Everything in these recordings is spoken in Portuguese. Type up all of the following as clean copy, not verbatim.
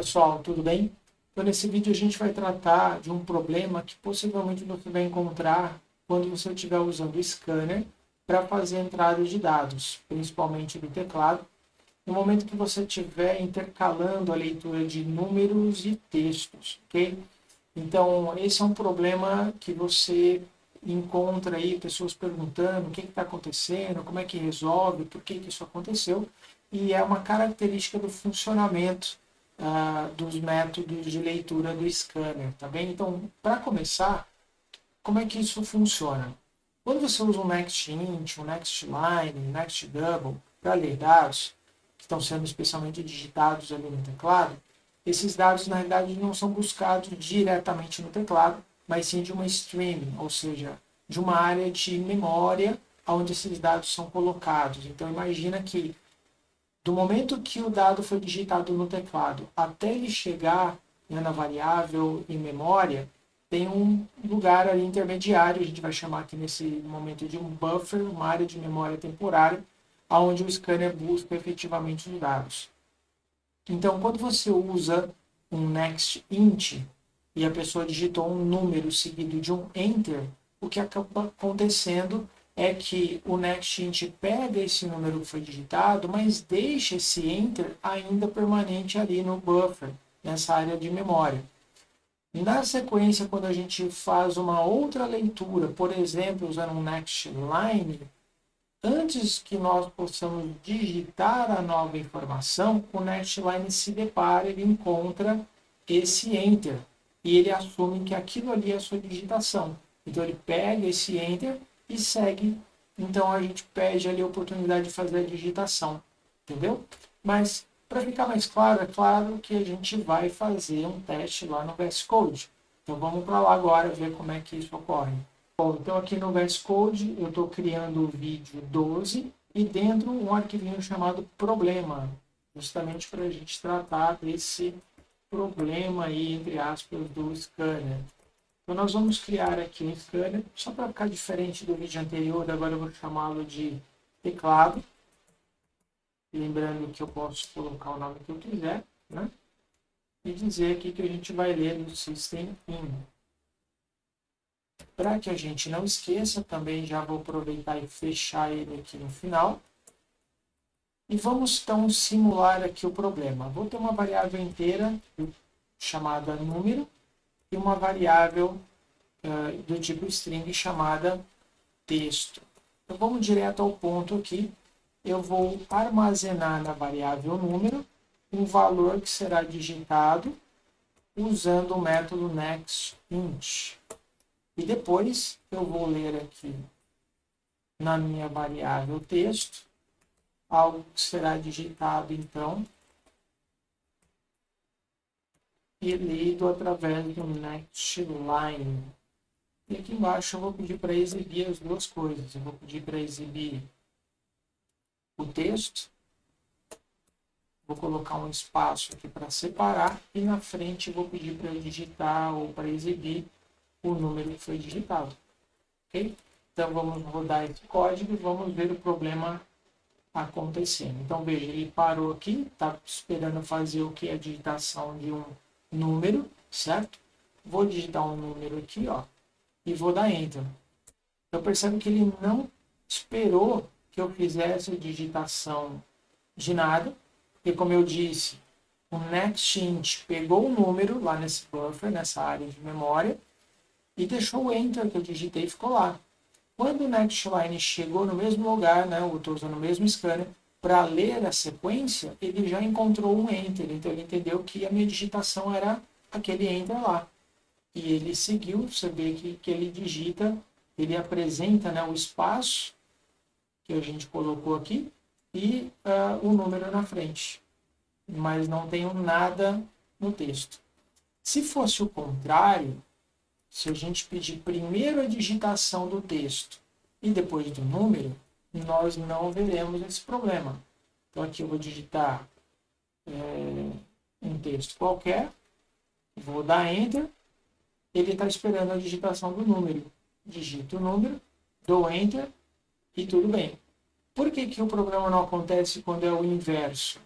pessoal, tudo bem? Então, nesse vídeo a gente vai tratar de um problema que possivelmente você vai encontrar quando você estiver usando o scanner para fazer entrada de dados, principalmente do teclado, no momento que você estiver intercalando a leitura de números e textos, ok? Então, esse é um problema que você encontra aí pessoas perguntando o que está acontecendo, como é que resolve, por que isso aconteceu, e é uma característica do funcionamento dos métodos de leitura do scanner, tá bem? Então, para começar, como é que isso funciona? Quando você usa um NextInt, um NextLine, um NextDouble para ler dados que estão sendo especialmente digitados ali no teclado, esses dados na realidade não são buscados diretamente no teclado, mas sim de uma stream, ou seja, de uma área de memória onde esses dados são colocados. Então imagina que do momento que o dado foi digitado no teclado até ele chegar na variável em memória, tem um lugar ali intermediário, a gente vai chamar aqui nesse momento de um buffer, uma área de memória temporária, onde o scanner busca efetivamente os dados. Então, quando você usa um NextInt e a pessoa digitou um número seguido de um Enter, o que acaba acontecendo é que o NextInt pega esse número que foi digitado, mas deixa esse Enter ainda permanente ali no buffer, nessa área de memória. Na sequência, quando a gente faz uma outra leitura, por exemplo, usando um NextLine, antes que nós possamos digitar a nova informação, o NextLine se depara, ele encontra esse Enter e ele assume que aquilo ali é a sua digitação. Então ele pega esse Enter e segue. Então a gente perde ali a oportunidade de fazer a digitação, entendeu? Mas para ficar mais claro, é claro que a gente vai fazer um teste lá no VS Code. Então vamos para lá agora ver como é que isso ocorre. Bom, então aqui no VS Code eu estou criando o vídeo 12 e dentro um arquivinho chamado problema, justamente para a gente tratar desse problema aí, entre aspas, do scanner. Então nós vamos criar aqui um scanner, só para ficar diferente do vídeo anterior, agora eu vou chamá-lo de teclado. Lembrando que eu posso colocar o nome que eu quiser, né? E dizer aqui que a gente vai ler no System In. Para que a gente não esqueça, também já vou aproveitar e fechar ele aqui no final. E vamos então simular aqui o problema. Vou ter uma variável inteira chamada número e uma variável do tipo string chamada texto. Então vamos direto ao ponto aqui. Eu vou armazenar na variável número um valor que será digitado usando o método nextInt. E depois eu vou ler aqui na minha variável texto algo que será digitado então e lido através do NextLine. E aqui embaixo eu vou pedir para exibir as duas coisas. Eu vou pedir para exibir o texto, vou colocar um espaço aqui para separar e na frente vou pedir para digitar ou para exibir o número que foi digitado. Ok? Então vamos rodar esse código e vamos ver o problema acontecendo. Então veja, ele parou aqui, está esperando fazer o que? A digitação de um número, certo? Vou digitar um número aqui, ó, e vou dar Enter. Eu percebo que ele não esperou que eu fizesse a digitação de nada, porque como eu disse, o NextInt pegou o número lá nesse buffer, nessa área de memória, e deixou o Enter que eu digitei e ficou lá. Quando o NextLine chegou no mesmo lugar, né, eu estou usando o mesmo scanner, para ler a sequência, ele já encontrou um Enter. Então ele entendeu que a minha digitação era aquele Enter lá. E ele seguiu, você vê que ele digita, ele apresenta, né, o espaço que a gente colocou aqui e o número na frente. Mas não tem nada no texto. Se fosse o contrário, se a gente pedir primeiro a digitação do texto e depois do número, nós não veremos esse problema. Então aqui eu vou digitar um texto qualquer, vou dar Enter, ele está esperando a digitação do número. Digito o número, dou Enter e tudo bem. Por que o problema não acontece quando é o inverso?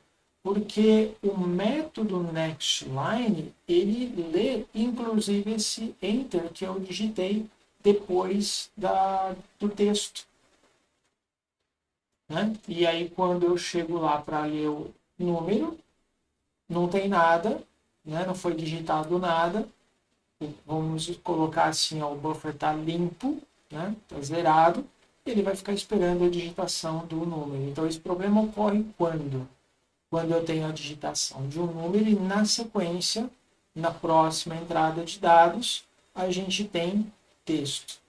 Porque o método nextLine, ele lê inclusive esse enter que eu digitei depois do texto. Né? E aí quando eu chego lá para ler o número, não tem nada, né? Não foi digitado nada. Vamos colocar assim, ó, o buffer está limpo, né? Está zerado. Ele vai ficar esperando a digitação do número. Então esse problema ocorre quando? Quando eu tenho a digitação de um número e na sequência, na próxima entrada de dados, a gente tem texto.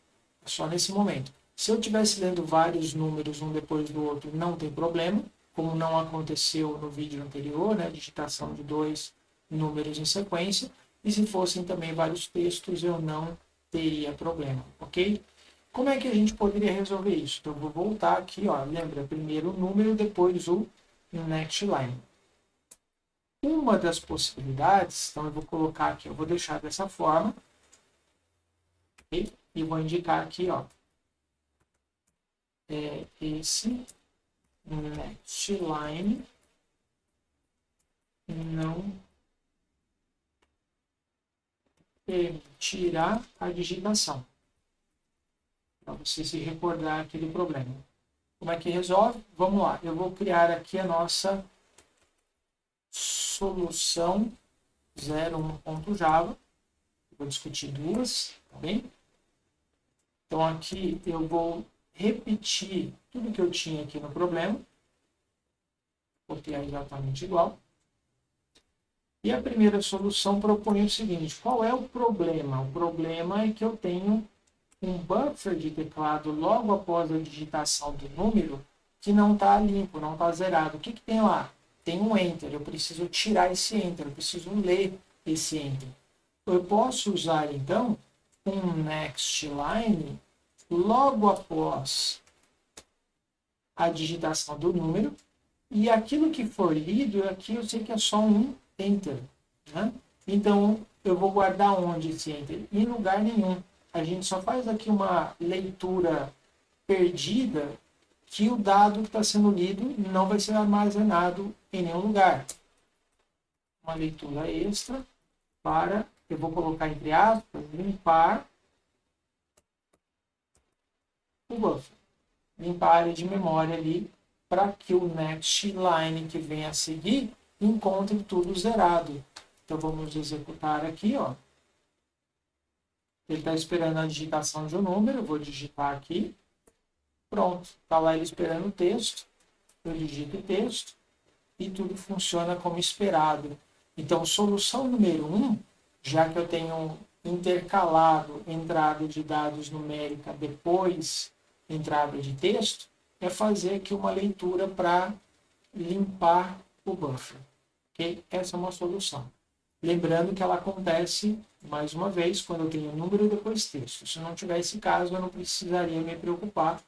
É só nesse momento. Se eu estivesse lendo vários números um depois do outro, não tem problema, como não aconteceu no vídeo anterior, né, digitação de 2 números em sequência, e se fossem também vários textos, eu não teria problema, ok? Como é que a gente poderia resolver isso? Então, eu vou voltar aqui, ó, lembra, primeiro o número, depois o nextLine. Uma das possibilidades, então eu vou colocar aqui, eu vou deixar dessa forma, okay? E vou indicar aqui, ó, esse nextLine não permitirá a digitação. Para você se recordar aquele problema. Como é que resolve? Vamos lá, eu vou criar aqui a nossa solução 01.java. Vou discutir duas, tá bem? Então aqui eu vou repetir tudo que eu tinha aqui no problema. Copiar exatamente igual. E a primeira solução propõe o seguinte: qual é o problema? O problema é que eu tenho um buffer de teclado logo após a digitação do número que não está limpo, não está zerado. O que tem lá? Tem um enter. Eu preciso tirar esse enter, eu preciso ler esse enter. Eu posso usar, então, um nextLine logo após a digitação do número, e aquilo que for lido, aqui eu sei que é só um enter. Né? Então, eu vou guardar onde esse enter? Em lugar nenhum. A gente só faz aqui uma leitura perdida, que o dado que está sendo lido não vai ser armazenado em nenhum lugar. Uma leitura extra para, eu vou colocar entre aspas, limpar o buffer. Limpar a área de memória ali, para que o nextLine que vem a seguir encontre tudo zerado. Então vamos executar aqui, ó. Ele está esperando a digitação de um número, eu vou digitar aqui. Pronto, está lá ele esperando o texto. Eu digito o texto e tudo funciona como esperado. Então, solução número 1, já que eu tenho intercalado entrada de dados numérica depois entrada de texto, é fazer aqui uma leitura para limpar o buffer. Okay? Essa é uma solução. Lembrando que ela acontece, mais uma vez, quando eu tenho número e depois texto. Se não tiver esse caso, eu não precisaria me preocupar.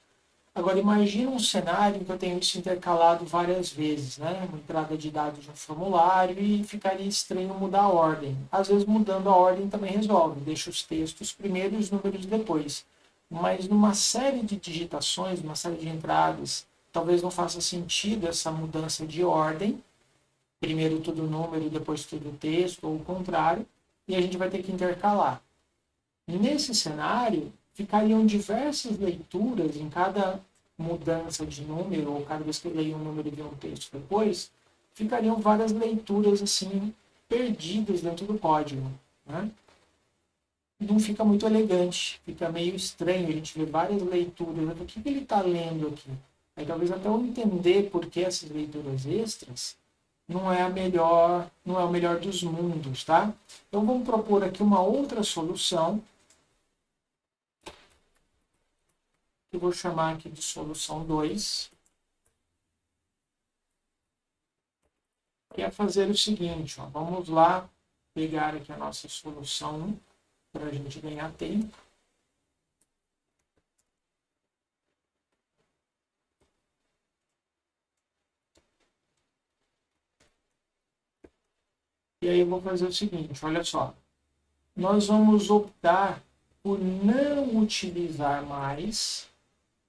Agora, imagina um cenário em que eu tenho isso intercalado várias vezes, né? Uma entrada de dados no formulário e ficaria estranho mudar a ordem. Às vezes, mudando a ordem também resolve. Deixa os textos primeiro e os números depois. Mas numa série de digitações, numa série de entradas, talvez não faça sentido essa mudança de ordem. Primeiro tudo número, depois tudo texto, ou o contrário, e a gente vai ter que intercalar. Nesse cenário, ficariam diversas leituras em cada mudança de número, ou cada vez que eu leio um número e vi um texto depois, ficariam várias leituras assim, perdidas dentro do código. Né? Não fica muito elegante, fica meio estranho, a gente vê várias leituras, o que ele está lendo aqui? Aí talvez até eu entender por que essas leituras extras não é o melhor dos mundos, tá? Então vamos propor aqui uma outra solução, que eu vou chamar aqui de solução 2, que é fazer o seguinte, ó, vamos lá pegar aqui a nossa solução 1, para a gente ganhar tempo. E aí eu vou fazer o seguinte, olha só. Nós vamos optar por não utilizar mais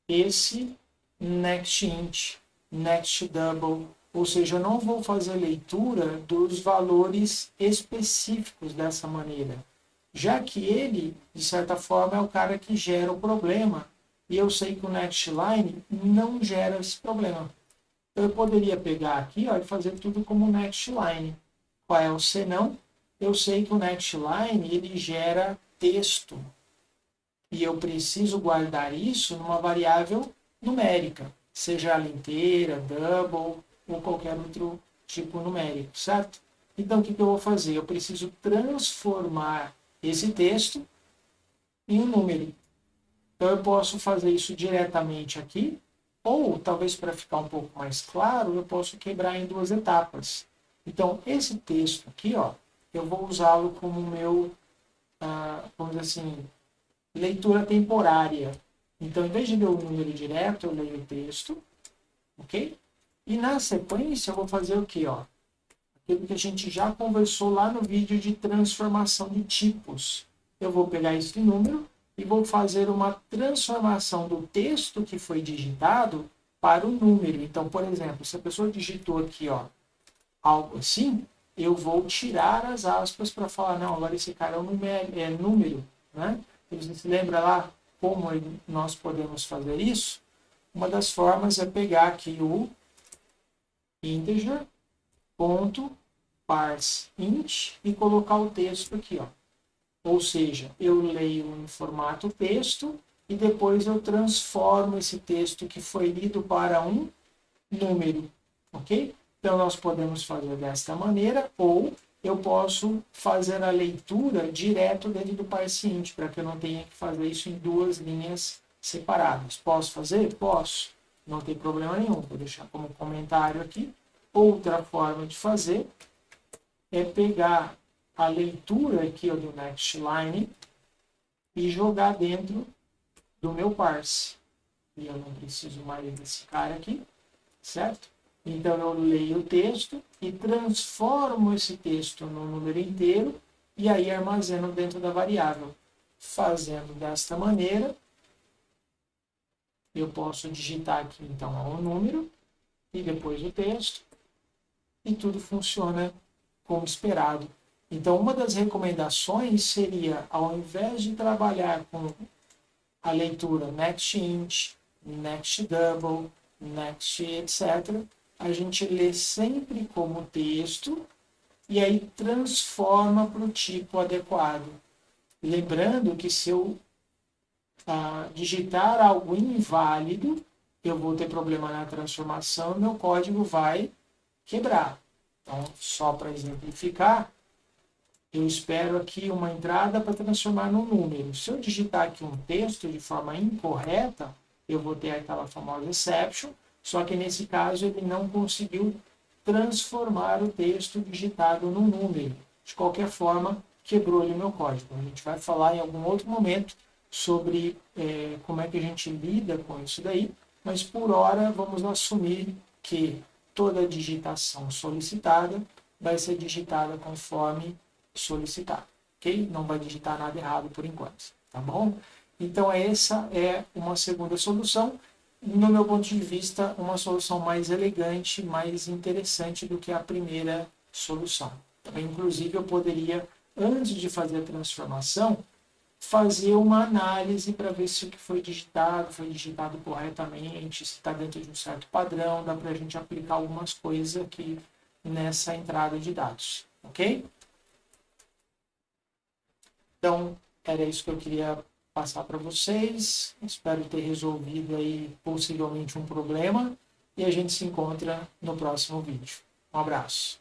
esse nextInt, nextDouble, Ou seja, eu não vou fazer leitura dos valores específicos dessa maneira, já que ele, de certa forma, é o cara que gera o problema, e eu sei que o nextLine não gera esse problema. Então, eu poderia pegar aqui, ó, e fazer tudo como nextLine. Qual é o senão? Eu sei que o nextLine ele gera texto, e eu preciso guardar isso numa variável numérica, seja ela inteira, double ou qualquer outro tipo numérico, certo? Então, o que eu vou fazer? Eu preciso transformar esse texto em um número. Então, eu posso fazer isso diretamente aqui, ou, talvez para ficar um pouco mais claro, eu posso quebrar em duas etapas. Então, esse texto aqui, ó, eu vou usá-lo como meu, vamos dizer assim, leitura temporária. Então, em vez de ler o número direto, eu leio o texto, ok? E na sequência, eu vou fazer o quê? Ó? Aquilo que a gente já conversou lá no vídeo de transformação de tipos. Eu vou pegar esse número e vou fazer uma transformação do texto que foi digitado para o número. Então, por exemplo, se a pessoa digitou aqui, ó, algo assim, eu vou tirar as aspas para falar, não, agora esse cara é número, né? Você se lembra lá como nós podemos fazer isso? Uma das formas é pegar aqui o integer, ponto, parseInt e colocar o texto aqui, ó. Ou seja, eu leio em formato texto e depois eu transformo esse texto que foi lido para um número, ok? Então, nós podemos fazer desta maneira, ou eu posso fazer a leitura direto dentro do parseInt, para que eu não tenha que fazer isso em duas linhas separadas. Posso fazer? Posso. Não tem problema nenhum. Vou deixar como comentário aqui. Outra forma de fazer é pegar a leitura aqui do nextLine e jogar dentro do meu parse. E eu não preciso mais desse cara aqui, certo? Então, eu leio o texto e transformo esse texto no número inteiro e aí armazeno dentro da variável. Fazendo desta maneira, eu posso digitar aqui, então, o número e depois o texto e tudo funciona como esperado. Então, uma das recomendações seria, ao invés de trabalhar com a leitura nextInt, nextDouble, next, etc., a gente lê sempre como texto e aí transforma para o tipo adequado. Lembrando que se eu digitar algo inválido, eu vou ter problema na transformação e meu código vai quebrar. Então, só para exemplificar, eu espero aqui uma entrada para transformar num número. Se eu digitar aqui um texto de forma incorreta, eu vou ter aquela famosa exception, só que nesse caso ele não conseguiu transformar o texto digitado num número. De qualquer forma, quebrou ali o meu código. A gente vai falar em algum outro momento sobre como é que a gente lida com isso daí, mas por hora vamos assumir que toda digitação solicitada vai ser digitada conforme solicitado, ok? Não vai digitar nada errado por enquanto, tá bom? Então essa é uma segunda solução, no meu ponto de vista, uma solução mais elegante, mais interessante do que a primeira solução. Inclusive eu poderia, antes de fazer a transformação, fazer uma análise para ver se o que foi digitado corretamente, se está dentro de um certo padrão, dá para a gente aplicar algumas coisas aqui nessa entrada de dados, ok? Então, era isso que eu queria passar para vocês. Espero ter resolvido aí possivelmente um problema e a gente se encontra no próximo vídeo. Um abraço.